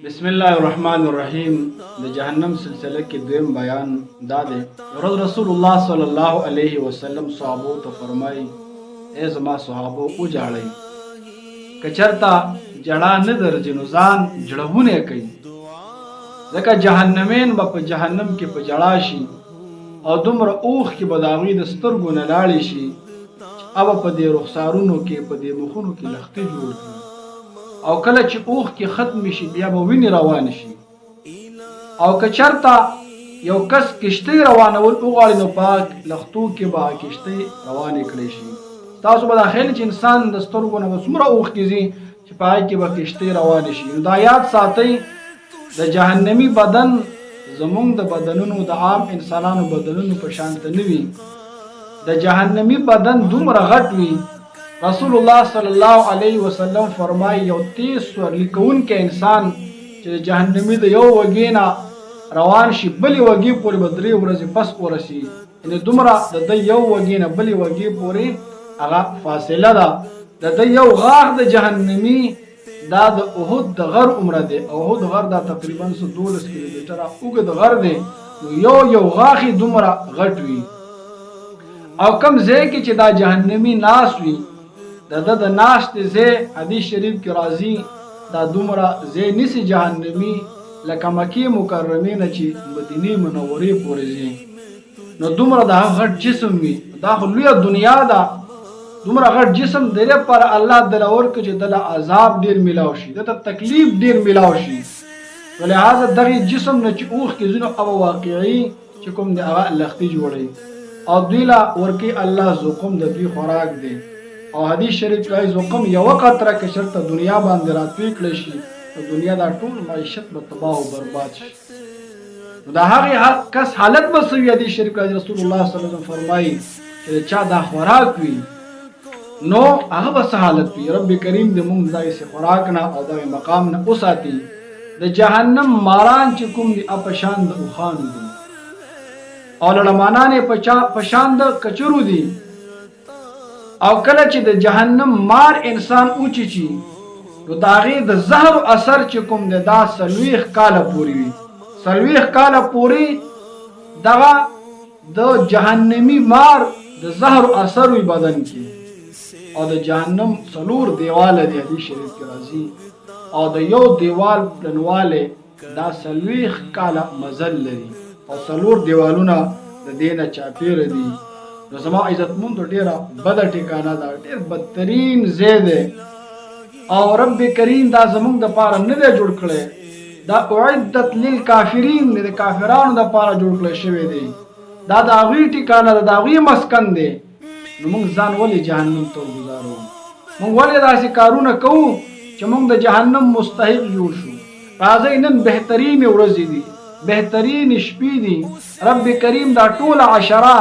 بسم الله الرحمن الرحیم د جهنم سلسله کې دویم بیان دا دی. رسول الله صلی الله علیه وسلم صحابو ته فرمایي ای زما صحابو وجاړئ، که چرته جړه نه درځي نو ځان جړونه کوي، ځکه جهنمین به په جهنم کې په جړا شي او دومره اوښ کې به د هغوی د سترګو نه لاړې شي او په دې رخسارونو کې په دې مخونو کې لختې جوړ کړي، او کله چې اوښ کې ختم شي بیا به وینې روان شي. او که چرته یو کس کشتۍ روانول وغواړي نو پاک لختو کې به کشتۍ روانې کړی شي. تاسو به دا خیال چې انسان د سترګو نه به څومره اوښ کې ځي چې په هغې کې به کشتۍ روانې شي. نو دا یاد ساتئ، د جهنمي بدن زمونږ د بدنونو د عام انسانانو بدنونو په شانته نه وي. د جهنمي بدن دومره غټ وي. رسول الله صلی الله علیه وسلم فرمایي یو تیز سورلي کوونکی انسان چې د جهنمي د یو وږي نه روان شي بلې وږي پورې به 3 ورځې پس ورسي، یعنې دومره د ده یو وږي نه بلې وږي پورې هغه فاصله ده. د ده یو غاښ د جهنمي دا د احد د غر عمره دی، او احد غر دا تقریبا 12 کیلومتره اوږد غر دی، نو یو غاښ یې دومره غټ وي. او کم ځای کې چې دا جهنمي ناست وي د ده د ناستې ځای حدیث شریف کې راځي دا دومره ځای نیسي جهنمي لکه مکې مکرمې نه چې مدینې منورې پورې ځي، نو دومره د هغه غټ جسم وي. دا خو لویه دنیا ده، دومره غټ جسم د دې لپاره الله دله ورکړي چې دله عذاب ډېر میلاو شي، دته تکلیف ډېر میلاو شي. ولهذا دغې جسم نه چې اوښ کې ځي نو هغه واقعي چې کوم د هغه لختې جوړوي او دوی له ورکوي الله زقوم د دوی خوراک دی. او حدیث شریف کې زقوم یوه قطره که چېرته دنیا باندې راتوی کړی شي نو دنیا دا ټول معیشت به تباه او برباد شي. نو د هغې کس حالت به څه وي؟ حدیث شریف کې رسول الله صلی الله علیه وسلم فرمایي چې د چا دا خوراک وي نو هغه به څه حالت وي. رب کریم دې موږ دغسې خوراک نه او دغې مقام نه وساتي. د جهنم ماران چې کوم دي په شان د اوښانو دي، او لړمانان یې په شان د کچرو دي. او کله چې د جهنم مار انسان اوچیچي نو د هغې د زهر اثر چې کوم دی دا 40 کاله پورې وي. 40 کاله پورې دغه د جهنمي مار د زهر اثر وي بدن کې. او د جهنم 4 دیواله دی، حدیث شریف کې راځي، او د یو دیوال پلنواله دا 40 کاله مزل لري، او 4 دیوالونه د دې نه چاپیره دي. نو زما عزتمندو ډېره بده ټکانه ده، ډېر بدترین ځای دی. او رب کریم دا زمونږ دپاره نه دی جوړ کړی، دا اعدت للکافرین دی، د کافرانو دپاره جوړ کړی شوی دی. دا د هغوی ټکانه ده، د هغوی مسکن دی. نو موږ ځان ولې جهنم ته ورګزارو؟ موږ ولې داسې کارونه کوو چې موږ د جهنم مستحق جوړ شو؟ راځئ نن بهترینې ورځې دي، بهترینې شپې دي. رب کریم دا ټوله عشره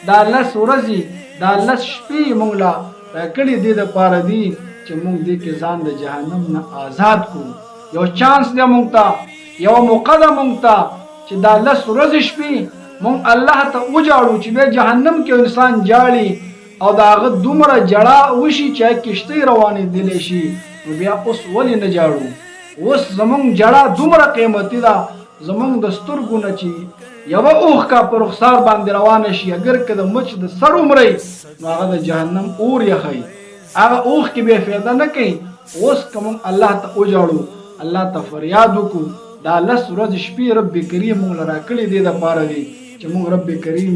دا 10 ورځې دا 10 شپې موږ له راکړي دې دپاره دي چې موږ دې کې ځان د جهنم نه آزاد کړو. یو چانس دی موږ ته، یو موقع ده موږ ته چې دا 10 ورځې شپې موږ الله ته وجاړو چې بیا جهنم کې انسان جاړي او د هغه دومره جړه وشي چې کشتۍ روانېدلی شي. نو بیا اوس ولې نه جاړو؟ اوس زمونږ جړه دومره قیمتي ده، زمونږ د سترګو نه چې یوه اوښکه په رخسار باندې روانه شي اگر که د مچ د سر عمرئ نو هغه د جهنم اور یخی، هغه اوښکې بیا فایده نه کوي. اوس که موږ الله ته وجاړو، الله ته فریاد وکړو، دا 10 ورځې شپې رب کریم موږ له راکړي دې دپاره دي چې موږ رب کریم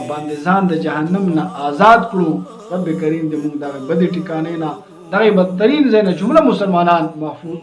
باندې ځان د جهنم نه آزاد کړو. رب کریم دې موږ دغه بدې ټکانې نه، دغه بدترین ځای نه جمله مسلمانان محفوظ